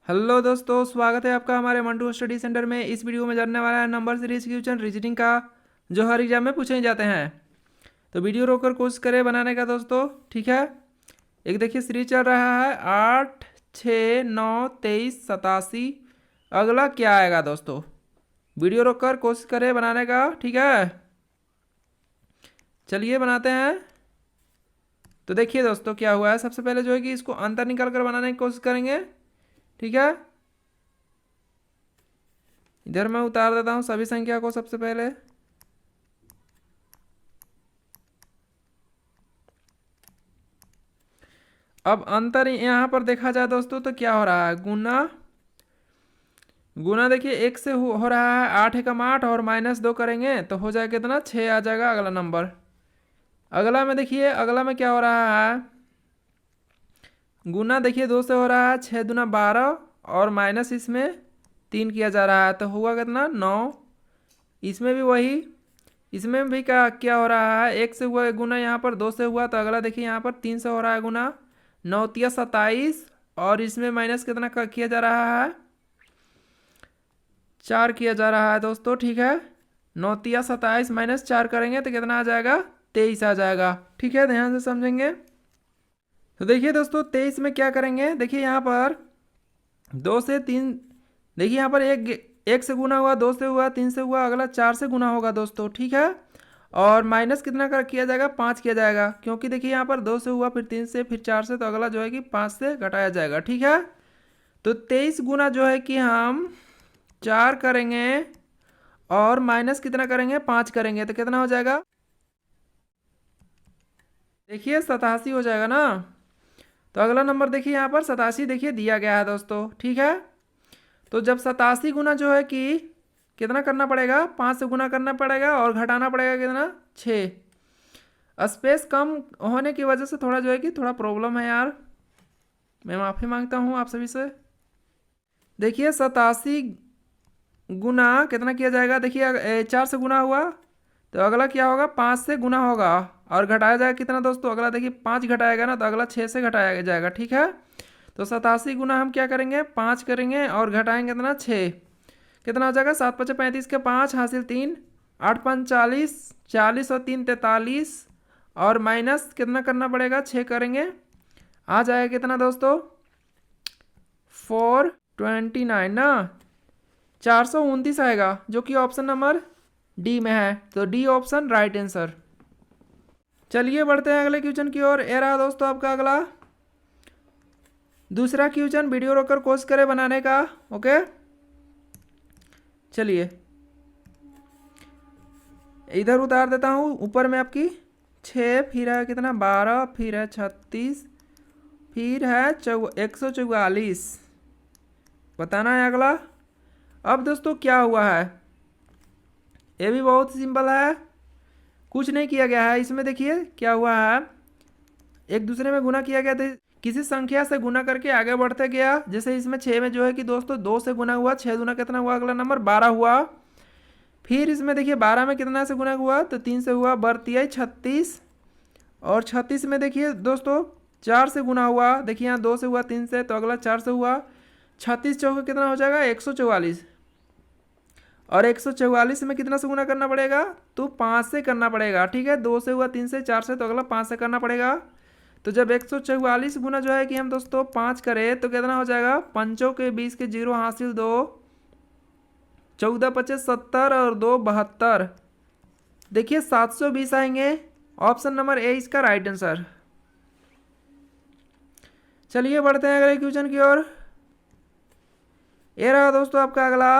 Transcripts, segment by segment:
Hello दोस्तों, स्वागत है आपका हमारे मंटू स्टडी सेंटर में। इस वीडियो में जानने वाला है नंबर सीरीज क्वेश्चन रीजनिंग का, जो हर एग्जाम में पूछे जाते हैं। तो वीडियो रोककर कोशिश करें बनाने का दोस्तों, ठीक है। एक देखिए सीरीज चल रहा है 8, 6, 9, 23, 87। अगला क्या आएगा दोस्तों? वीडियो रोककर कोशिश करें बनाने का, ठीक है। चलिए बनाते हैं। तो देखिए दोस्तों क्या हुआ है। सबसे पहले जो है कि इसको अंतर निकाल कर बनाने की कोशिश करेंगे, ठीक है। इधर मैं उतार देता हूं सभी संख्या को सबसे पहले। अब अंतर यहां पर देखा जाए दोस्तों तो क्या हो रहा है, गुना। गुना देखिए एक से हो रहा है 8 एकम 8 और -2 करेंगे तो हो जाएगा कितना, 6 आ जाएगा अगला नंबर। अगला में देखिए, अगला में क्या हो रहा है, गुना देखिए 2 से हो रहा है 6 दूना 12 और माइनस इसमें 3 किया जा रहा है तो हुआ कितना, 9। इसमें भी वही, इसमें भी क्या क्या हो रहा है, 1 से हुआ गुना, यहाँ पर 2 से हुआ तो अगला देखिए यहाँ पर 3 से हो रहा है गुना, 9 तिया 27 और इसमें माइनस कितना किया जा रहा है, 4 किया जा रहा है दोस्तों, ठीक है। 9 तिया 27 -4 करेंगे तो कितना आ जाएगा, 23 आ जाएगा, ठीक है। ध्यान से समझेंगे। तो देखिए दोस्तों 23 में क्या करेंगे, देखिए यहाँ पर 2 से 3, देखिए यहाँ पर एक से गुना हुआ, 2 से हुआ, 3 से हुआ, अगला 4 से गुना होगा दोस्तों, ठीक है। और माइनस कितना कर किया जाएगा, 5 किया जाएगा, क्योंकि देखिए यहाँ पर 2 से हुआ, फिर 3 से, फिर 4 से, तो अगला जो है कि 5 से घटाया जाएगा, ठीक है। तो 23 गुना जो है कि हम 4 करेंगे और माइनस कितना करेंगे, 5 करेंगे तो कितना हो जाएगा, देखिए 87 हो जाएगा ना। तो अगला नंबर देखिए यहाँ पर 87 देखिए दिया गया है दोस्तों, ठीक है। तो जब 87 गुना जो है कि कितना करना पड़ेगा, 5 से गुना करना पड़ेगा और घटाना पड़ेगा कितना, 6। स्पेस कम होने की वजह से थोड़ा जो है कि थोड़ा प्रॉब्लम है यार, मैं माफ़ी मांगता हूँ आप सभी से। देखिए 87 गुना कितना किया जाएगा, देखिए 4 से गुना हुआ तो अगला क्या होगा, 5 से गुना होगा और घटाया जाएगा कितना दोस्तों, अगला देखिए 5 घटाएगा ना तो अगला 6 से घटाया जाएगा, ठीक है। तो 87 गुना हम क्या करेंगे, 5 करेंगे और घटाएंगे कितना, 6। कितना हो जाएगा, 7 5 35 के 5 हासिल 3, 8 5 40, 40 और 3 43 और माइनस कितना करना पड़ेगा, 6 करेंगे, आ जाएगा कितना दोस्तों, 429 ना, 429 आएगा, जो कि ऑप्शन नंबर डी में है। तो डी ऑप्शन राइट आंसर। चलिए बढ़ते हैं अगले क्वेश्चन की ओर। ये रहा दोस्तों आपका अगला दूसरा क्वेश्चन। वीडियो रोककर कोशिश करें बनाने का, ओके। चलिए इधर उतार देता हूँ, ऊपर में आपकी 6, फिर है कितना 12, फिर है 36, फिर है 144, बताना है अगला। अब दोस्तों क्या हुआ है, ये भी बहुत सिंपल है, कुछ नहीं किया गया है इसमें। देखिए क्या हुआ है, एक दूसरे में गुना किया गया था, किसी संख्या से गुना करके आगे बढ़ते गया। जैसे इसमें 6 में जो है कि दोस्तों 2 से गुना हुआ, 6 गुना कितना हुआ, अगला नंबर 12 हुआ। फिर इसमें देखिए 12 में कितना से गुना हुआ, तो 3 से हुआ, बढ़ती है 36 और 36 में देखिए दोस्तों 4 से गुना हुआ, देखिए यहाँ 2 से हुआ, 3 से, तो अगला 4 से हुआ, 36 चौके कितना हो जाएगा, 144 और 144 में कितना से गुना करना पड़ेगा, तो 5 से करना पड़ेगा, ठीक है। 2 से हुआ, 3 से, 4 से, तो अगला 5 से करना पड़ेगा। तो जब 144 गुना जो है कि हम दोस्तों 5 करें तो कितना हो जाएगा, 5 के 20 के 0 हासिल 2, 14 25 70 और 2 72, देखिए 720 आएंगे। ऑप्शन नंबर ए इसका राइट आंसर। चलिए बढ़ते हैं अगले क्वेश्चन की ओर। ये रहा दोस्तों आपका अगला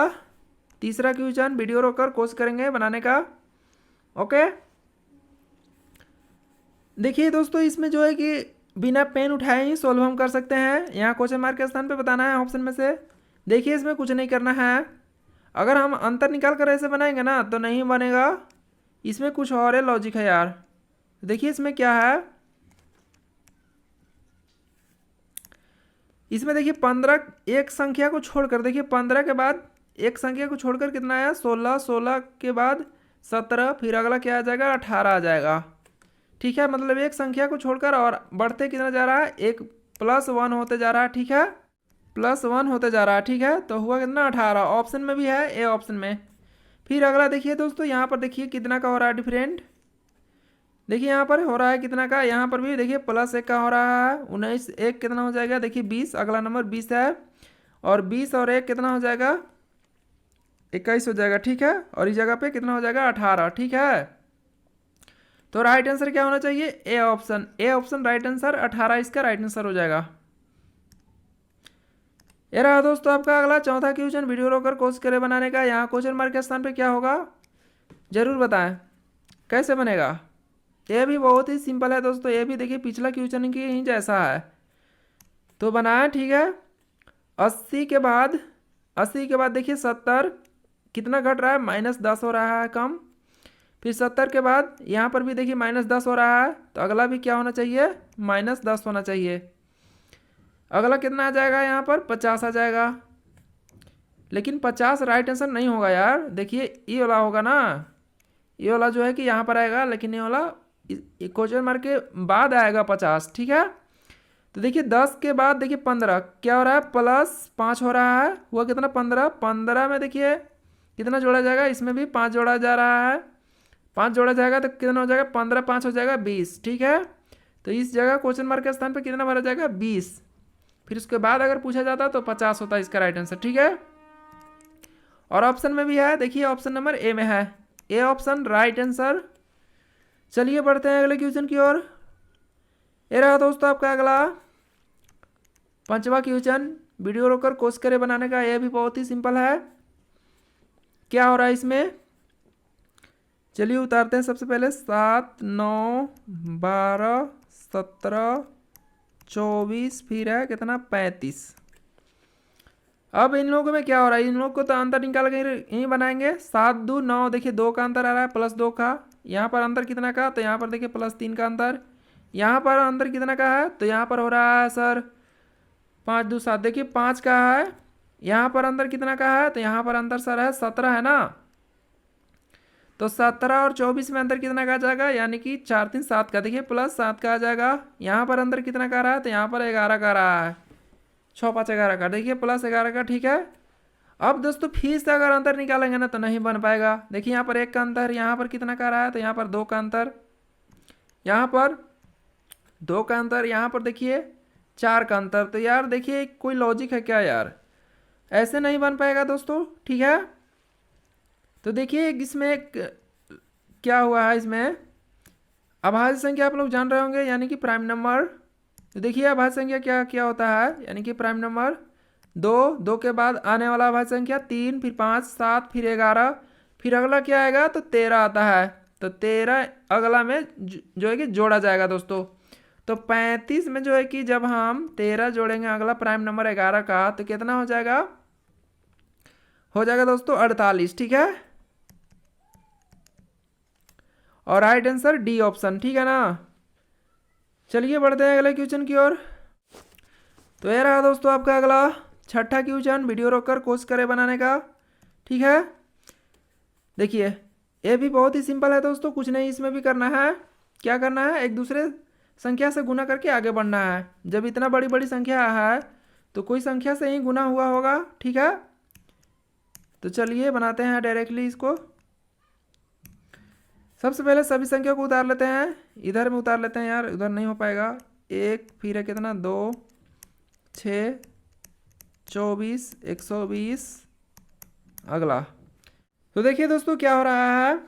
तीसरा क्वेश्चन। वीडियो रोककर कोशिश करेंगे बनाने का, ओके। देखिए दोस्तों इसमें जो है कि बिना पेन उठाए ही सोल्व हम कर सकते हैं। यहाँ क्वेश्चन मार्क के स्थान पे बताना है ऑप्शन में से। देखिए इसमें कुछ नहीं करना है, अगर हम अंतर निकाल कर ऐसे बनाएंगे ना तो नहीं बनेगा, इसमें कुछ और है लॉजिक है यार। देखिए इसमें क्या है, इसमें देखिए 15 एक संख्या को छोड़कर, देखिए 15 के बाद एक संख्या को छोड़कर कितना आया, 16, 16 के बाद 17, फिर अगला क्या आ जाएगा, 18 आ जाएगा, ठीक है। मतलब एक संख्या को छोड़कर और बढ़ते कितना जा रहा है, 1 + 1 होते जा रहा है, ठीक है। +1 होते जा रहा है, ठीक है। तो हुआ कितना 18, ऑप्शन में भी है, ए ऑप्शन में। फिर अगला देखिए दोस्तों, यहाँ पर देखिए कितना का हो रहा है डिफरेंट। देखिए यहाँ पर हो रहा है कितना का, यहाँ पर भी देखिए +1 का हो रहा है। 19 1 कितना हो जाएगा, देखिए 20, अगला नंबर 20 है। और 20 और 1 कितना हो जाएगा, 21 हो जाएगा, ठीक है। और इस जगह पे कितना हो जाएगा 18, ठीक है। तो राइट आंसर क्या होना चाहिए, A option. A option right answer, 18 इसका राइट आंसर हो जाएगा। ये रहा दोस्तों आपका अगला चौथा क्वेश्चन, वीडियो रोकर कोशिश करें बनाने का। यहाँ क्वेश्चन मार्क के स्थान पे क्या होगा जरूर बताएं, कैसे बनेगा। ये भी बहुत ही सिंपल है दोस्तों, ये भी देखिए पिछला क्वेश्चन की ही जैसा है। तो बनाएं, ठीक है। 80 के बाद, 80 के बाद देखिए 70 कितना घट रहा है, -10 हो रहा है, कम। फिर 70 के बाद यहाँ पर भी देखिए -10 हो रहा है, तो अगला भी क्या होना चाहिए, -10 होना चाहिए। अगला कितना आ जाएगा, यहाँ पर 50 आ जाएगा। लेकिन 50 राइट आंसर नहीं होगा यार, देखिए ये वाला होगा ना, ये वाला जो है कि यहाँ पर आएगा, लेकिन ये वाला क्वेश्चन मार्क के बाद आएगा 50, ठीक है। तो देखिए 10 के बाद देखिए 15 क्या हो रहा है, +5 हो रहा है, हुआ कितना 15। 15 में देखिए कितना जोड़ा जाएगा, इसमें भी 5 जोड़ा जा रहा है, 5 जोड़ा जाएगा तो कितना हो जाएगा, 15 5 हो जाएगा 20, ठीक है। तो इस जगह क्वेश्चन मार्क के स्थान पर कितना भरा जाएगा, 20। फिर उसके बाद अगर पूछा जाता तो 50 होता इसका राइट आंसर, ठीक है। और ऑप्शन में भी है, देखिए ऑप्शन नंबर ए में है, ए ऑप्शन राइट आंसर। चलिए बढ़ते हैं अगले क्वेश्चन की ओर। ये रहा दोस्तों आपका अगला पांचवा क्वेश्चन, वीडियो रोकर कोशिश करें बनाने का। यह भी बहुत ही सिंपल है। क्या हो रहा है इसमें, चलिए उतारते हैं। सबसे पहले 7 9 12 17 24, फिर है कितना 35। अब इन लोगों में क्या हो रहा है, इन लोगों को तो अंतर निकाल के यहीं बनाएंगे। 7 2 9, देखिए 2 का अंतर आ रहा है, +2 का। यहाँ पर अंतर कितना का, तो यहाँ पर देखिए +3 का अंतर। यहाँ पर अंतर कितना का है, तो यहाँ पर हो रहा है सर 5 2 7, देखिए 5 का है। यहाँ पर अंतर कितना का है, तो यहाँ पर अंतर सर है 17 है ना। तो 17 और 24 में अंतर कितना का आ जाएगा, यानी कि 4 3 7 का, देखिए +7 का आ जाएगा। यहाँ पर अंतर कितना का रहा है, तो यहाँ पर 11 का रहा है, 6 5 11 का, देखिए +11 का, ठीक है। अब दोस्तों फिर से अगर अंतर निकालेंगे ना तो नहीं बन पाएगा। देखिए यहाँ पर 1 का अंतर, यहाँ पर कितना का रहा है, तो यहाँ पर 2 का अंतर, यहाँ पर 2 का अंतर, यहाँ पर देखिए 4 का अंतर। तो यार देखिए कोई लॉजिक है क्या यार, ऐसे नहीं बन पाएगा दोस्तों, ठीक है। तो देखिए इसमें क्या हुआ है, इसमें अभाज्य संख्या आप लोग जान रहे होंगे, यानी कि प्राइम नंबर। तो देखिए अभाज्य संख्या क्या क्या होता है, यानी कि प्राइम नंबर 2, 2 के बाद आने वाला अभाज्य संख्या 3, फिर 5 7, फिर 11, फिर अगला क्या आएगा, तो 13 आता है। तो 13 अगला में जो है कि जोड़ा जाएगा दोस्तों। तो 35 में जो है कि जब हम 13 जोड़ेंगे अगला प्राइम नंबर 11 का, तो कितना हो जाएगा, हो जाएगा दोस्तों 48, ठीक है। और राइट आंसर डी ऑप्शन, ठीक है ना। चलिए बढ़ते हैं अगले क्वेश्चन की ओर। तो ये रहा दोस्तों आपका अगला छठा क्वेश्चन, वीडियो रोककर कोशिश करें बनाने का, ठीक है। देखिए ये भी बहुत ही सिंपल है दोस्तों, कुछ नहीं इसमें भी करना है। क्या करना है, एक दूसरे संख्या से गुना करके आगे बढ़ना है। जब इतना बड़ी बड़ी संख्या है तो कोई संख्या से ही गुना हुआ होगा, ठीक है। तो चलिए बनाते हैं डायरेक्टली इसको। सबसे पहले सभी संख्या को उतार लेते हैं, इधर में उतार लेते हैं यार, उधर नहीं हो पाएगा। 1 फिर है कितना 2 6 24 120, अगला। तो देखिए दोस्तों क्या हो रहा है,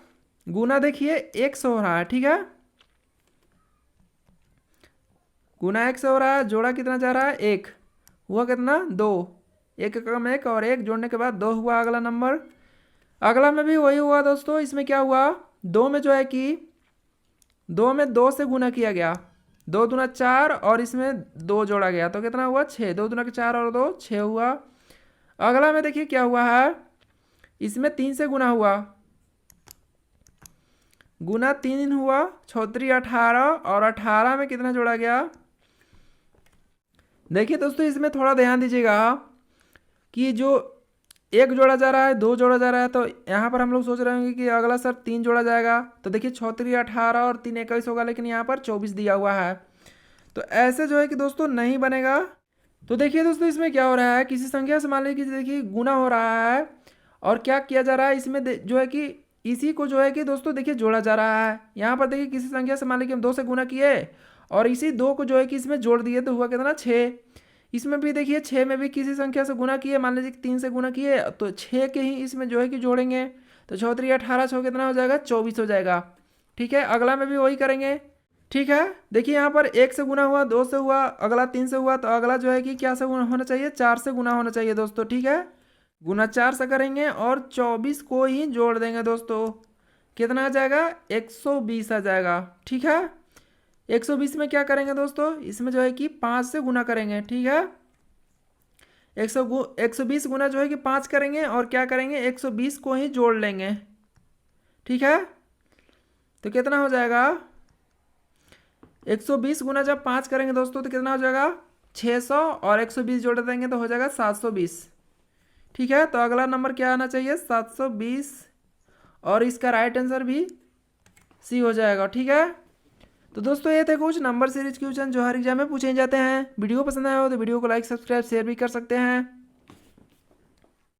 गुना देखिए 1 से हो रहा है, ठीक है। गुना 1 से हो रहा है, जोड़ा कितना जा रहा है 1, हुआ कितना 2, 1 कम 1 और 1 जोड़ने के बाद 2 हुआ अगला नंबर। अगला में भी वही हुआ दोस्तों। इसमें क्या हुआ, 2 में जो है कि 2 में 2 से गुना किया गया, 2 दूना 4 और इसमें 2 जोड़ा गया, तो कितना हुआ 6, 2 दूना 4 और 2 6 हुआ। अगला में देखिए क्या हुआ है, इसमें 3 से गुना हुआ, गुना 3 हुआ, 6 18 और 18 में कितना जोड़ा गया। देखिए दोस्तों इसमें थोड़ा ध्यान दीजिएगा कि जो 1 जोड़ा जा रहा है, 2 जोड़ा जा रहा है, तो यहाँ पर हम लोग सोच रहे होंगे कि अगला सर 3 जोड़ा जाएगा। तो देखिए 6 18 और 3 21 होगा, लेकिन यहाँ पर 24 दिया हुआ है। तो ऐसे जो है कि दोस्तों नहीं बनेगा, तो देखिए दोस्तों इसमें क्या हो रहा है, किसी संख्या से मान लीजिए देखिए गुना हो रहा है और क्या किया जा रहा है इसमें जो है कि इसी को जो है कि दोस्तों देखिए जोड़ा जा रहा है। यहाँ पर देखिए किसी संख्या से मान लीजिए हम 2 से गुना किए और इसी 2 को जो है कि इसमें जोड़ दिए तो हुआ कितना 6। इसमें भी देखिए 6 में भी किसी संख्या से गुना किए, मान लीजिए 3 से गुना किए तो 6 के ही इसमें जो है कि जोड़ेंगे तो 6 3 18, 6 कितना हो जाएगा 24 हो जाएगा। ठीक है, अगला में भी वही करेंगे। ठीक है, देखिए यहाँ पर 1 से गुना हुआ, 2 से हुआ, अगला 3 से हुआ तो अगला जो है कि क्या से गुना होना चाहिए, 4 से गुना होना चाहिए दोस्तों। ठीक है, गुना 4 से करेंगे और 24 को ही जोड़ देंगे दोस्तों, कितना आ जाएगा 120 आ जाएगा। ठीक है, 120 में क्या करेंगे दोस्तों, इसमें जो है कि 5 से गुना करेंगे। ठीक है, 120 गुना जो है कि 5 करेंगे और क्या करेंगे 120 को ही जोड़ लेंगे। ठीक है, तो कितना हो जाएगा 120 गुना जब 5 करेंगे दोस्तों तो कितना हो जाएगा 600 और 120 जोड़ देंगे तो हो जाएगा 720। ठीक है, तो अगला नंबर क्या आना चाहिए 720 और इसका राइट आंसर भी सी हो जाएगा। ठीक है, तो दोस्तों ये थे कुछ नंबर सीरीज क्वेश्चन जो हर एग्जाम में पूछे जाते हैं। वीडियो पसंद आया हो तो वीडियो को लाइक सब्सक्राइब शेयर भी कर सकते हैं।